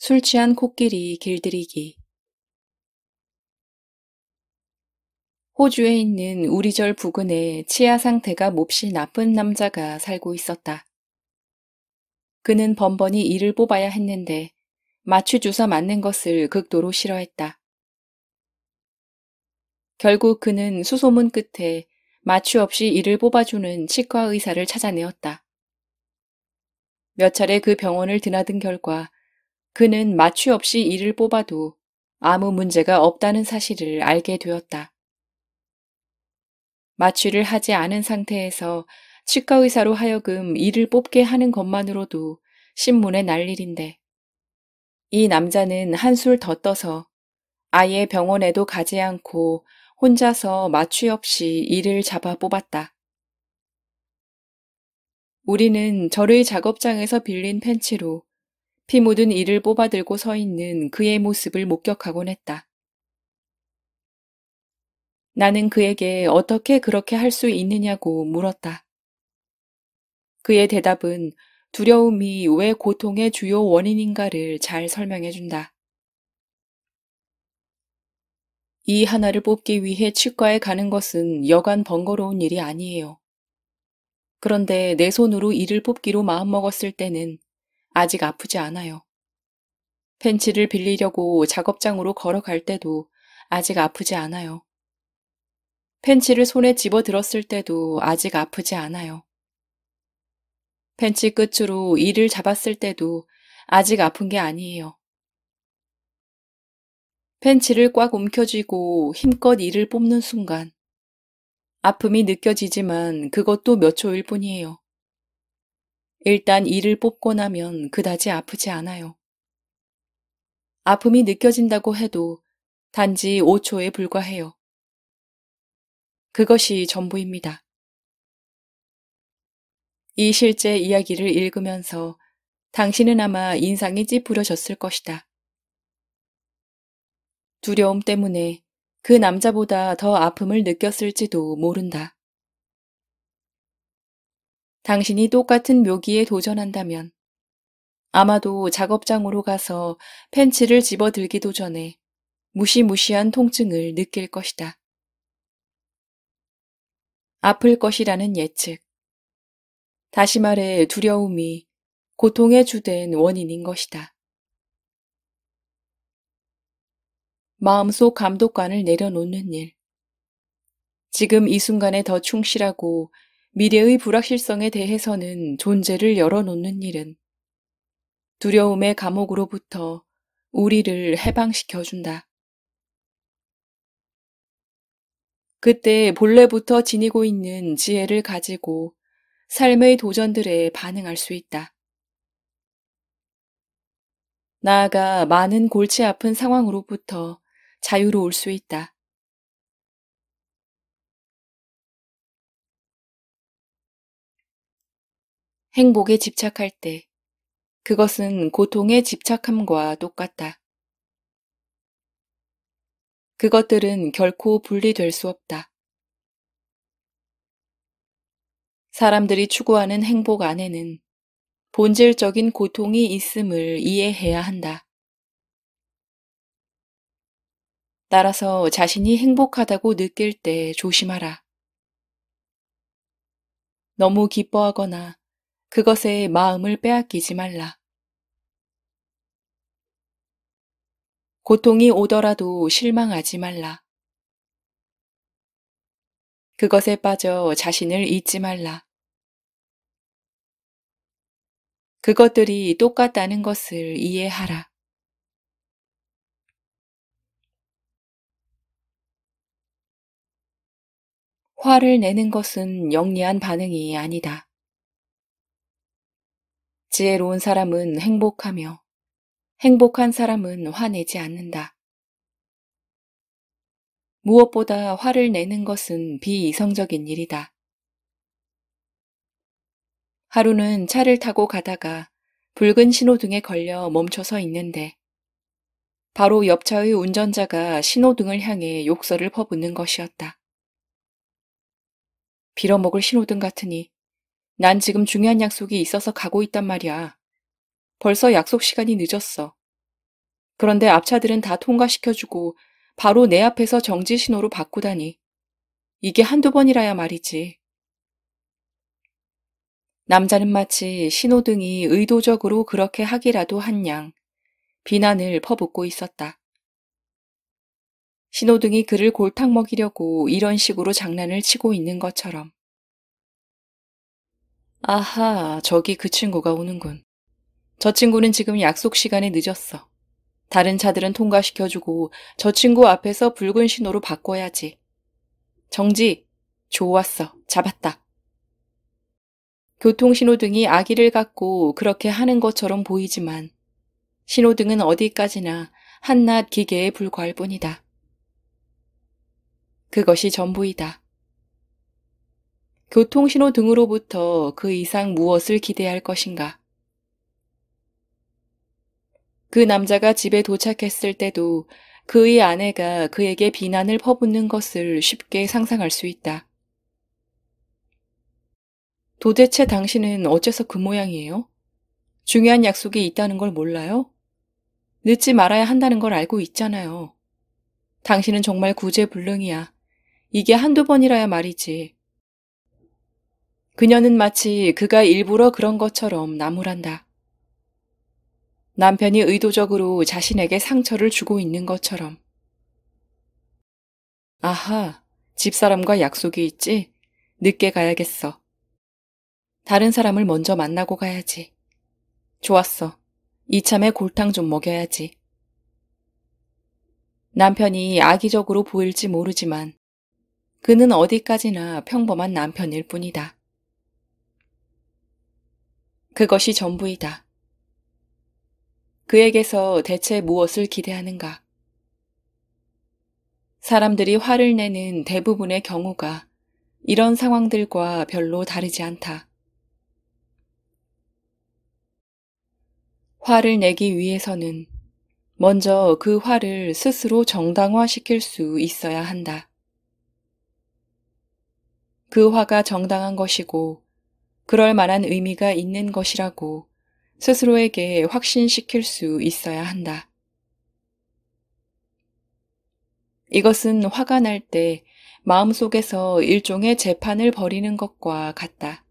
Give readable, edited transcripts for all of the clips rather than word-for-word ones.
술 취한 코끼리 길들이기. 호주에 있는 우리절 부근에 치아 상태가 몹시 나쁜 남자가 살고 있었다. 그는 번번이 이를 뽑아야 했는데 마취 주사 맞는 것을 극도로 싫어했다. 결국 그는 수소문 끝에 마취 없이 이를 뽑아주는 치과 의사를 찾아내었다. 몇 차례 그 병원을 드나든 결과 그는 마취 없이 이를 뽑아도 아무 문제가 없다는 사실을 알게 되었다. 마취를 하지 않은 상태에서 치과 의사로 하여금 이를 뽑게 하는 것만으로도 신문에 날 일인데, 이 남자는 한술 더 떠서 아예 병원에도 가지 않고 혼자서 마취 없이 이를 잡아 뽑았다. 우리는 절의 작업장에서 빌린 펜치로 피 묻은 이를 뽑아 들고 서 있는 그의 모습을 목격하곤 했다. 나는 그에게 어떻게 그렇게 할 수 있느냐고 물었다. 그의 대답은 두려움이 왜 고통의 주요 원인인가를 잘 설명해준다. 이 하나를 뽑기 위해 치과에 가는 것은 여간 번거로운 일이 아니에요. 그런데 내 손으로 이를 뽑기로 마음먹었을 때는 아직 아프지 않아요. 펜치를 빌리려고 작업장으로 걸어갈 때도 아직 아프지 않아요. 펜치를 손에 집어 들었을 때도 아직 아프지 않아요. 펜치 끝으로 이를 잡았을 때도 아직 아픈 게 아니에요. 펜치를 꽉 움켜쥐고 힘껏 이를 뽑는 순간 아픔이 느껴지지만 그것도 몇 초일 뿐이에요. 일단 이를 뽑고 나면 그다지 아프지 않아요. 아픔이 느껴진다고 해도 단지 5초에 불과해요. 그것이 전부입니다. 이 실제 이야기를 읽으면서 당신은 아마 인상이 찌푸려졌을 것이다. 두려움 때문에 그 남자보다 더 아픔을 느꼈을지도 모른다. 당신이 똑같은 묘기에 도전한다면 아마도 작업장으로 가서 펜치를 집어들기도 전에 무시무시한 통증을 느낄 것이다. 아플 것이라는 예측. 다시 말해 두려움이 고통의 주된 원인인 것이다. 마음속 감독관을 내려놓는 일. 지금 이 순간에 더 충실하고 미래의 불확실성에 대해서는 존재를 열어놓는 일은 두려움의 감옥으로부터 우리를 해방시켜준다. 그때 본래부터 지니고 있는 지혜를 가지고 삶의 도전들에 반응할 수 있다. 나아가 많은 골치 아픈 상황으로부터 자유로울 수 있다. 행복에 집착할 때 그것은 고통에 집착함과 똑같다. 그것들은 결코 분리될 수 없다. 사람들이 추구하는 행복 안에는 본질적인 고통이 있음을 이해해야 한다. 따라서 자신이 행복하다고 느낄 때 조심하라. 너무 기뻐하거나 그것에 마음을 빼앗기지 말라. 고통이 오더라도 실망하지 말라. 그것에 빠져 자신을 잊지 말라. 그것들이 똑같다는 것을 이해하라. 화를 내는 것은 영리한 반응이 아니다. 지혜로운 사람은 행복하며 행복한 사람은 화내지 않는다. 무엇보다 화를 내는 것은 비이성적인 일이다. 하루는 차를 타고 가다가 붉은 신호등에 걸려 멈춰서 있는데 바로 옆차의 운전자가 신호등을 향해 욕설을 퍼붓는 것이었다. 빌어먹을 신호등 같으니 난 지금 중요한 약속이 있어서 가고 있단 말이야. 벌써 약속 시간이 늦었어. 그런데 앞차들은 다 통과시켜주고 바로 내 앞에서 정지 신호로 바꾸다니. 이게 한두 번이라야 말이지. 남자는 마치 신호등이 의도적으로 그렇게 하기라도 한 양 비난을 퍼붓고 있었다. 신호등이 그를 골탕 먹이려고 이런 식으로 장난을 치고 있는 것처럼. 아하, 저기 그 친구가 오는군. 저 친구는 지금 약속 시간에 늦었어. 다른 차들은 통과시켜주고 저 친구 앞에서 붉은 신호로 바꿔야지. 정지! 좋았어. 잡았다. 교통신호등이 아기를 갖고 그렇게 하는 것처럼 보이지만 신호등은 어디까지나 한낱 기계에 불과할 뿐이다. 그것이 전부이다. 교통신호등으로부터 그 이상 무엇을 기대할 것인가? 그 남자가 집에 도착했을 때도 그의 아내가 그에게 비난을 퍼붓는 것을 쉽게 상상할 수 있다. 도대체 당신은 어째서 그 모양이에요? 중요한 약속이 있다는 걸 몰라요? 늦지 말아야 한다는 걸 알고 있잖아요. 당신은 정말 구제불능이야. 이게 한두 번이라야 말이지. 그녀는 마치 그가 일부러 그런 것처럼 나무란다. 남편이 의도적으로 자신에게 상처를 주고 있는 것처럼. 아하, 집사람과 약속이 있지? 늦게 가야겠어. 다른 사람을 먼저 만나고 가야지. 좋았어. 이참에 골탕 좀 먹여야지. 남편이 악의적으로 보일지 모르지만 그는 어디까지나 평범한 남편일 뿐이다. 그것이 전부이다. 그에게서 대체 무엇을 기대하는가? 사람들이 화를 내는 대부분의 경우가 이런 상황들과 별로 다르지 않다. 화를 내기 위해서는 먼저 그 화를 스스로 정당화시킬 수 있어야 한다. 그 화가 정당한 것이고 그럴 만한 의미가 있는 것이라고 스스로에게 확신시킬 수 있어야 한다. 이것은 화가 날 때 마음속에서 일종의 재판을 벌이는 것과 같다.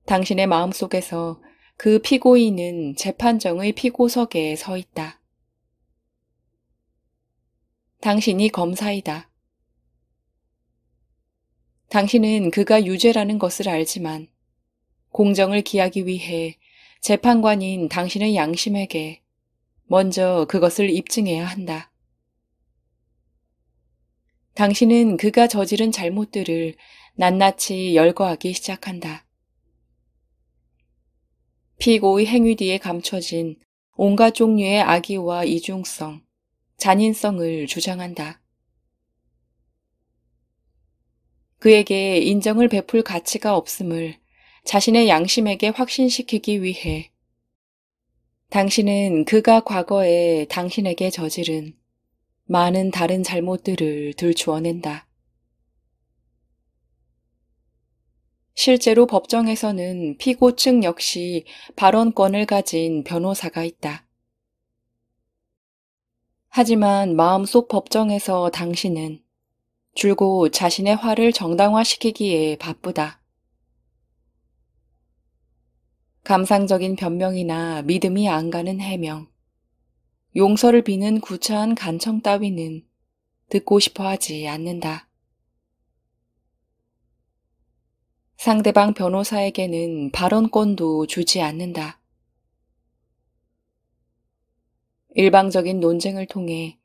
당신의 마음속에서 그 피고인은 재판정의 피고석에 서 있다. 당신이 검사이다. 당신은 그가 유죄라는 것을 알지만 공정을 기하기 위해 재판관인 당신의 양심에게 먼저 그것을 입증해야 한다. 당신은 그가 저지른 잘못들을 낱낱이 열거하기 시작한다. 피고의 행위 뒤에 감춰진 온갖 종류의 악의와 이중성, 잔인성을 주장한다. 그에게 인정을 베풀 가치가 없음을 자신의 양심에게 확신시키기 위해 당신은 그가 과거에 당신에게 저지른 많은 다른 잘못들을 들추어낸다. 실제로 법정에서는 피고 측 역시 발언권을 가진 변호사가 있다. 하지만 마음속 법정에서 당신은 줄곧 자신의 화를 정당화시키기에 바쁘다. 감상적인 변명이나 믿음이 안 가는 해명, 용서를 비는 구차한 간청 따위는 듣고 싶어 하지 않는다. 상대방 변호사에게는 발언권도 주지 않는다. 일방적인 논쟁을 통해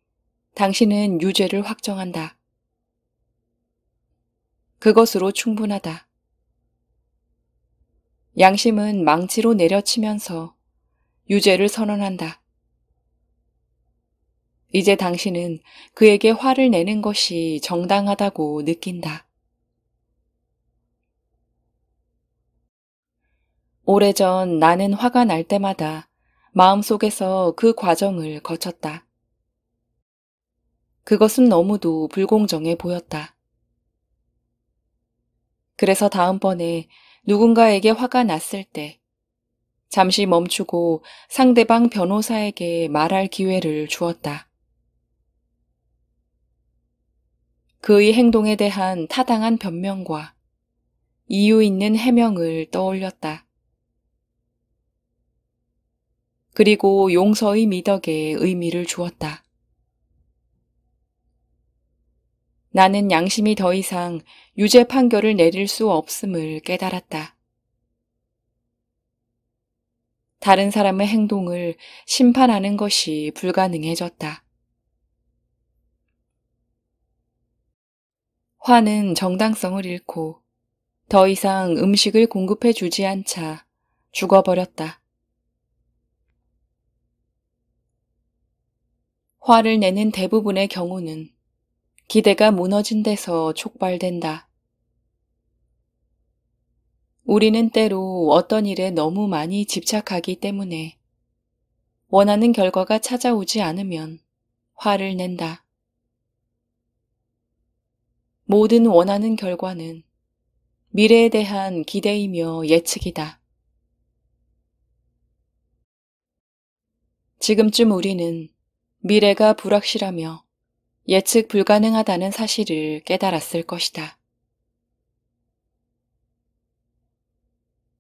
당신은 유죄를 확정한다. 그것으로 충분하다. 양심은 망치로 내려치면서 유죄를 선언한다. 이제 당신은 그에게 화를 내는 것이 정당하다고 느낀다. 오래전 나는 화가 날 때마다 마음속에서 그 과정을 거쳤다. 그것은 너무도 불공정해 보였다. 그래서 다음번에 누군가에게 화가 났을 때 잠시 멈추고 상대방 변호사에게 말할 기회를 주었다. 그의 행동에 대한 타당한 변명과 이유 있는 해명을 떠올렸다. 그리고 용서의 미덕에 의미를 주었다. 나는 양심이 더 이상 유죄 판결을 내릴 수 없음을 깨달았다. 다른 사람의 행동을 심판하는 것이 불가능해졌다. 화는 정당성을 잃고 더 이상 음식을 공급해 주지 않자 죽어버렸다. 화를 내는 대부분의 경우는 기대가 무너진 데서 촉발된다. 우리는 때로 어떤 일에 너무 많이 집착하기 때문에 원하는 결과가 찾아오지 않으면 화를 낸다. 모든 원하는 결과는 미래에 대한 기대이며 예측이다. 지금쯤 우리는 미래가 불확실하며 예측 불가능하다는 사실을 깨달았을 것이다.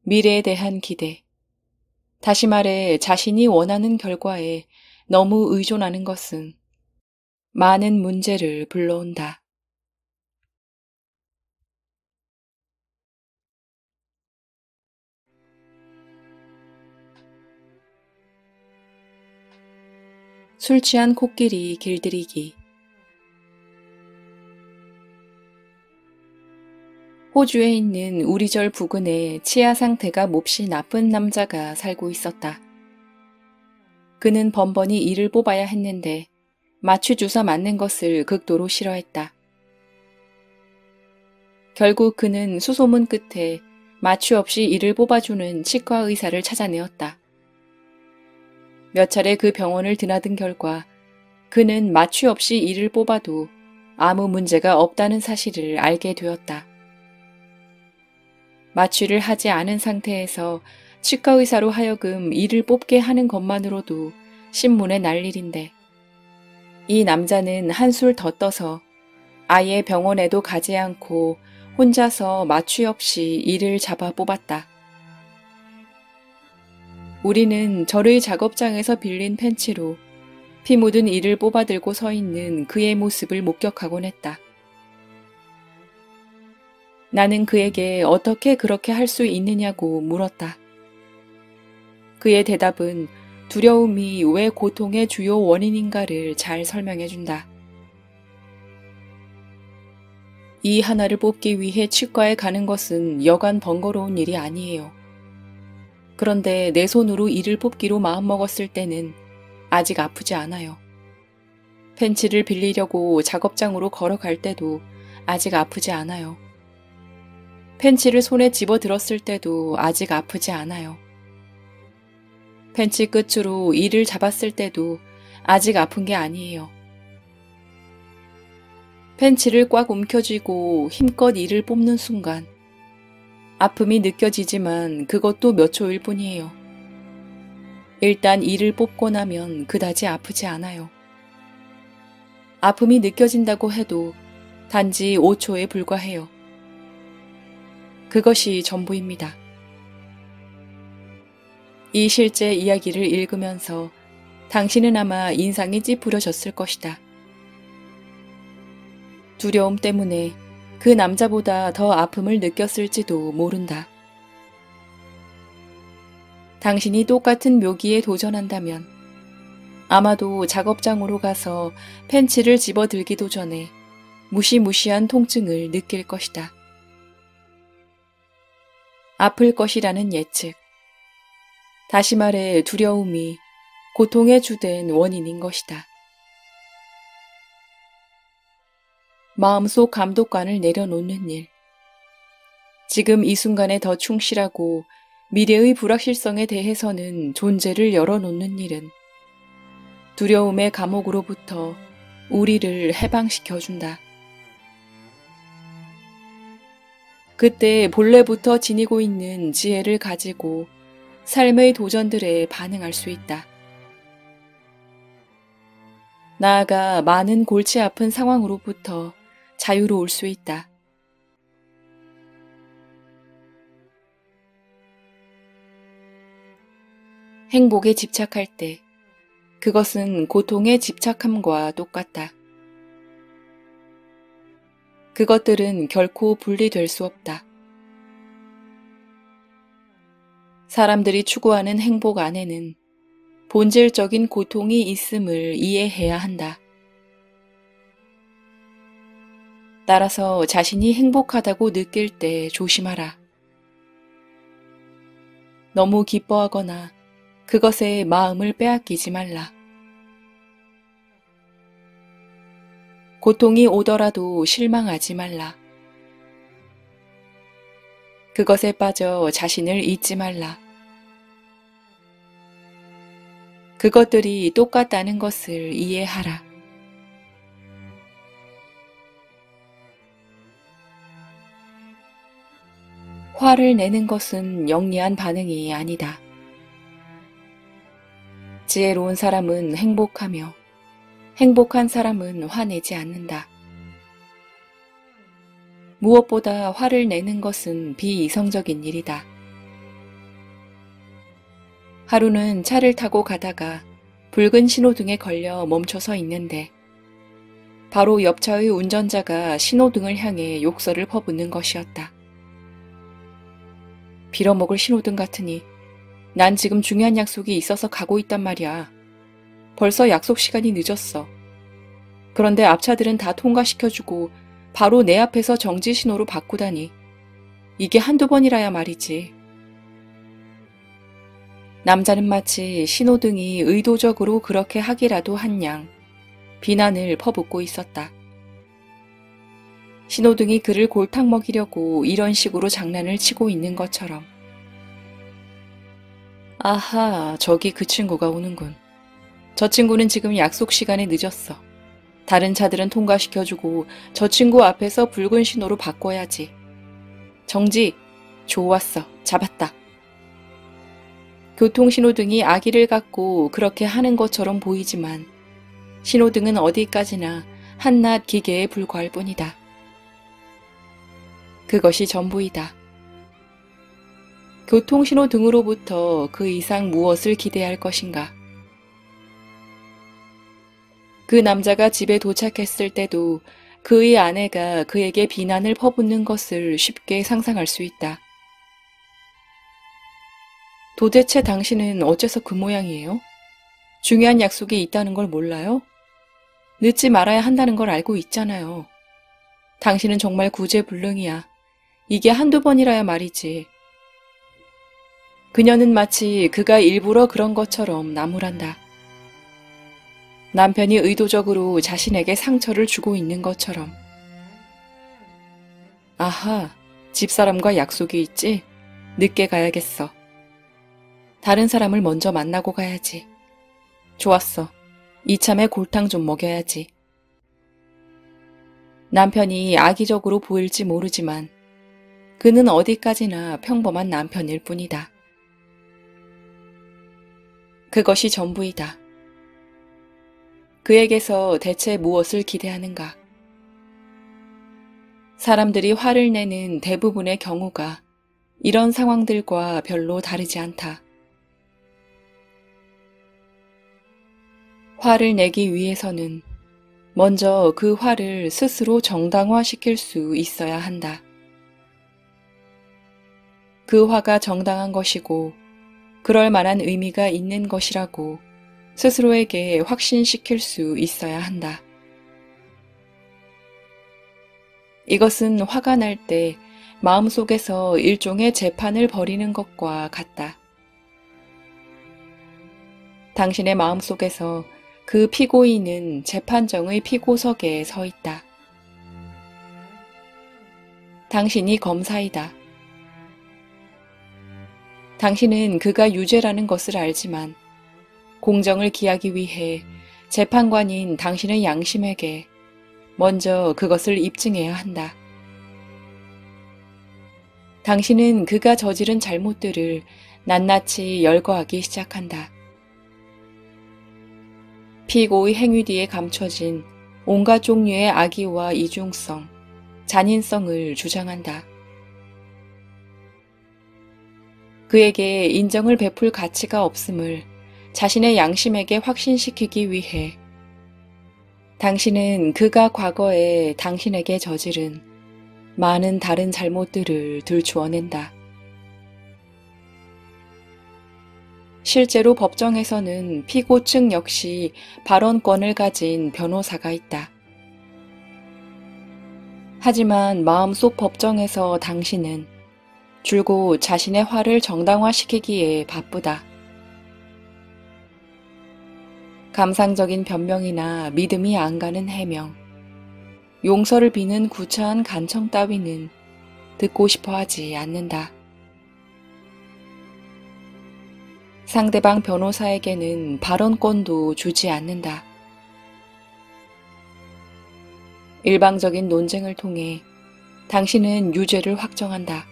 미래에 대한 기대, 다시 말해 자신이 원하는 결과에 너무 의존하는 것은 많은 문제를 불러온다. 술 취한 코끼리 길들이기. 호주에 있는 우리절 부근에 치아 상태가 몹시 나쁜 남자가 살고 있었다. 그는 번번이 이를 뽑아야 했는데 마취 주사 맞는 것을 극도로 싫어했다. 결국 그는 수소문 끝에 마취 없이 이를 뽑아주는 치과 의사를 찾아내었다. 몇 차례 그 병원을 드나든 결과 그는 마취 없이 이를 뽑아도 아무 문제가 없다는 사실을 알게 되었다. 마취를 하지 않은 상태에서 치과 의사로 하여금 이를 뽑게 하는 것만으로도 신문에 날 일인데 이 남자는 한술 더 떠서 아예 병원에도 가지 않고 혼자서 마취 없이 이를 잡아 뽑았다. 우리는 절의 작업장에서 빌린 펜치로 피 묻은 이를 뽑아들고 서 있는 그의 모습을 목격하곤 했다. 나는 그에게 어떻게 그렇게 할 수 있느냐고 물었다. 그의 대답은 두려움이 왜 고통의 주요 원인인가를 잘 설명해준다. 이 하나를 뽑기 위해 치과에 가는 것은 여간 번거로운 일이 아니에요. 그런데 내 손으로 이를 뽑기로 마음먹었을 때는 아직 아프지 않아요. 펜치를 빌리려고 작업장으로 걸어갈 때도 아직 아프지 않아요. 펜치를 손에 집어들었을 때도 아직 아프지 않아요. 펜치 끝으로 이를 잡았을 때도 아직 아픈 게 아니에요. 펜치를 꽉 움켜쥐고 힘껏 이를 뽑는 순간 아픔이 느껴지지만 그것도 몇 초일 뿐이에요. 일단 이를 뽑고 나면 그다지 아프지 않아요. 아픔이 느껴진다고 해도 단지 5초에 불과해요. 그것이 전부입니다. 이 실제 이야기를 읽으면서 당신은 아마 인상이 찌푸려졌을 것이다. 두려움 때문에 그 남자보다 더 아픔을 느꼈을지도 모른다. 당신이 똑같은 묘기에 도전한다면 아마도 작업장으로 가서 펜치를 집어들기도 전에 무시무시한 통증을 느낄 것이다. 아플 것이라는 예측. 다시 말해 두려움이 고통의 주된 원인인 것이다. 마음속 감독관을 내려놓는 일. 지금 이 순간에 더 충실하고 미래의 불확실성에 대해서는 존재를 열어놓는 일은 두려움의 감옥으로부터 우리를 해방시켜준다. 그때 본래부터 지니고 있는 지혜를 가지고 삶의 도전들에 반응할 수 있다. 나아가 많은 골치 아픈 상황으로부터 자유로울 수 있다. 행복에 집착할 때 그것은 고통에 집착함과 똑같다. 그것들은 결코 분리될 수 없다. 사람들이 추구하는 행복 안에는 본질적인 고통이 있음을 이해해야 한다. 따라서 자신이 행복하다고 느낄 때 조심하라. 너무 기뻐하거나 그것에 마음을 빼앗기지 말라. 고통이 오더라도 실망하지 말라. 그것에 빠져 자신을 잊지 말라. 그것들이 똑같다는 것을 이해하라. 화를 내는 것은 영리한 반응이 아니다. 지혜로운 사람은 행복하며 행복한 사람은 화내지 않는다. 무엇보다 화를 내는 것은 비이성적인 일이다. 하루는 차를 타고 가다가 붉은 신호등에 걸려 멈춰서 있는데 바로 옆 차의 운전자가 신호등을 향해 욕설을 퍼붓는 것이었다. 빌어먹을 신호등 같으니 난 지금 중요한 약속이 있어서 가고 있단 말이야. 벌써 약속 시간이 늦었어. 그런데 앞차들은 다 통과시켜주고 바로 내 앞에서 정지 신호로 바꾸다니. 이게 한두 번이라야 말이지. 남자는 마치 신호등이 의도적으로 그렇게 하기라도 한 양 비난을 퍼붓고 있었다. 신호등이 그를 골탕 먹이려고 이런 식으로 장난을 치고 있는 것처럼. 아하, 저기 그 친구가 오는군. 저 친구는 지금 약속 시간에 늦었어. 다른 차들은 통과시켜주고 저 친구 앞에서 붉은 신호로 바꿔야지. 정지! 좋았어. 잡았다. 교통신호등이 악의를 갖고 그렇게 하는 것처럼 보이지만 신호등은 어디까지나 한낱 기계에 불과할 뿐이다. 그것이 전부이다. 교통신호등으로부터 그 이상 무엇을 기대할 것인가? 그 남자가 집에 도착했을 때도 그의 아내가 그에게 비난을 퍼붓는 것을 쉽게 상상할 수 있다. 도대체 당신은 어째서 그 모양이에요? 중요한 약속이 있다는 걸 몰라요? 늦지 말아야 한다는 걸 알고 있잖아요. 당신은 정말 구제불능이야. 이게 한두 번이라야 말이지. 그녀는 마치 그가 일부러 그런 것처럼 나무란다. 남편이 의도적으로 자신에게 상처를 주고 있는 것처럼. 아하, 집사람과 약속이 있지? 늦게 가야겠어. 다른 사람을 먼저 만나고 가야지. 좋았어. 이참에 골탕 좀 먹여야지. 남편이 악의적으로 보일지 모르지만 그는 어디까지나 평범한 남편일 뿐이다. 그것이 전부이다. 그에게서 대체 무엇을 기대하는가? 사람들이 화를 내는 대부분의 경우가 이런 상황들과 별로 다르지 않다. 화를 내기 위해서는 먼저 그 화를 스스로 정당화시킬 수 있어야 한다. 그 화가 정당한 것이고 그럴 만한 의미가 있는 것이라고 스스로에게 확신시킬 수 있어야 한다. 이것은 화가 날 때 마음속에서 일종의 재판을 벌이는 것과 같다. 당신의 마음속에서 그 피고인은 재판정의 피고석에 서 있다. 당신이 검사이다. 당신은 그가 유죄라는 것을 알지만 공정을 기하기 위해 재판관인 당신의 양심에게 먼저 그것을 입증해야 한다. 당신은 그가 저지른 잘못들을 낱낱이 열거하기 시작한다. 피고의 행위 뒤에 감춰진 온갖 종류의 악의와 이중성, 잔인성을 주장한다. 그에게 인정을 베풀 가치가 없음을 자신의 양심에게 확신시키기 위해 당신은 그가 과거에 당신에게 저지른 많은 다른 잘못들을 들추어낸다. 실제로 법정에서는 피고 측 역시 발언권을 가진 변호사가 있다. 하지만 마음속 법정에서 당신은 줄곧 자신의 화를 정당화시키기에 바쁘다. 감상적인 변명이나 믿음이 안 가는 해명, 용서를 비는 구차한 간청 따위는 듣고 싶어 하지 않는다. 상대방 변호사에게는 발언권도 주지 않는다. 일방적인 논쟁을 통해 당신은 유죄를 확정한다.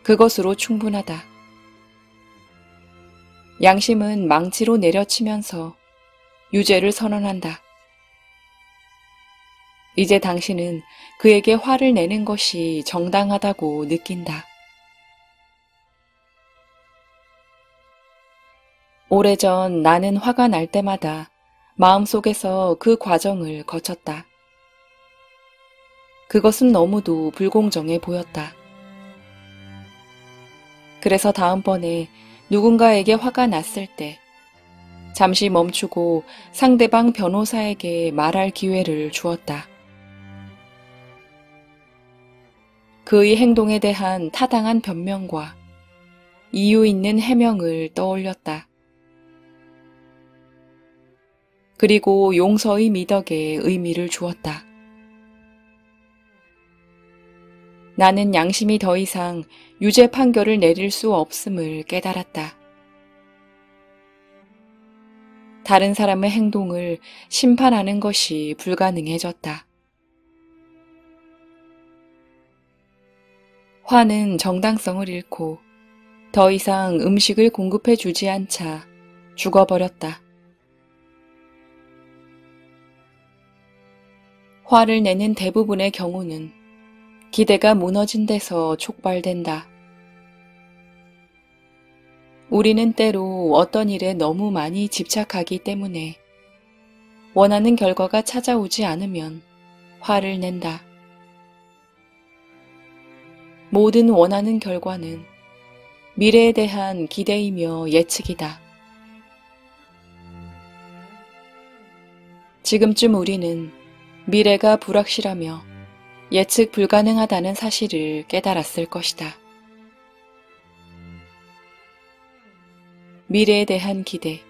그것으로 충분하다. 양심은 망치로 내려치면서 유죄를 선언한다. 이제 당신은 그에게 화를 내는 것이 정당하다고 느낀다. 오래전 나는 화가 날 때마다 마음속에서 그 과정을 거쳤다. 그것은 너무도 불공정해 보였다. 그래서 다음번에 누군가에게 화가 났을 때 잠시 멈추고 상대방 변호사에게 말할 기회를 주었다. 그의 행동에 대한 타당한 변명과 이유 있는 해명을 떠올렸다. 그리고 용서의 미덕에 의미를 주었다. 나는 양심이 더 이상 유죄 판결을 내릴 수 없음을 깨달았다. 다른 사람의 행동을 심판하는 것이 불가능해졌다. 화는 정당성을 잃고 더 이상 음식을 공급해 주지 않자 죽어버렸다. 화를 내는 대부분의 경우는 기대가 무너진 데서 촉발된다. 우리는 때로 어떤 일에 너무 많이 집착하기 때문에 원하는 결과가 찾아오지 않으면 화를 낸다. 모든 원하는 결과는 미래에 대한 기대이며 예측이다. 지금쯤 우리는 미래가 불확실하며 예측 불가능하다는 사실을 깨달았을 것이다. 미래에 대한 기대,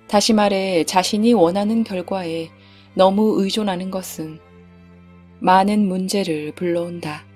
다시 말해 자신이 원하는 결과에 너무 의존하는 것은 많은 문제를 불러온다.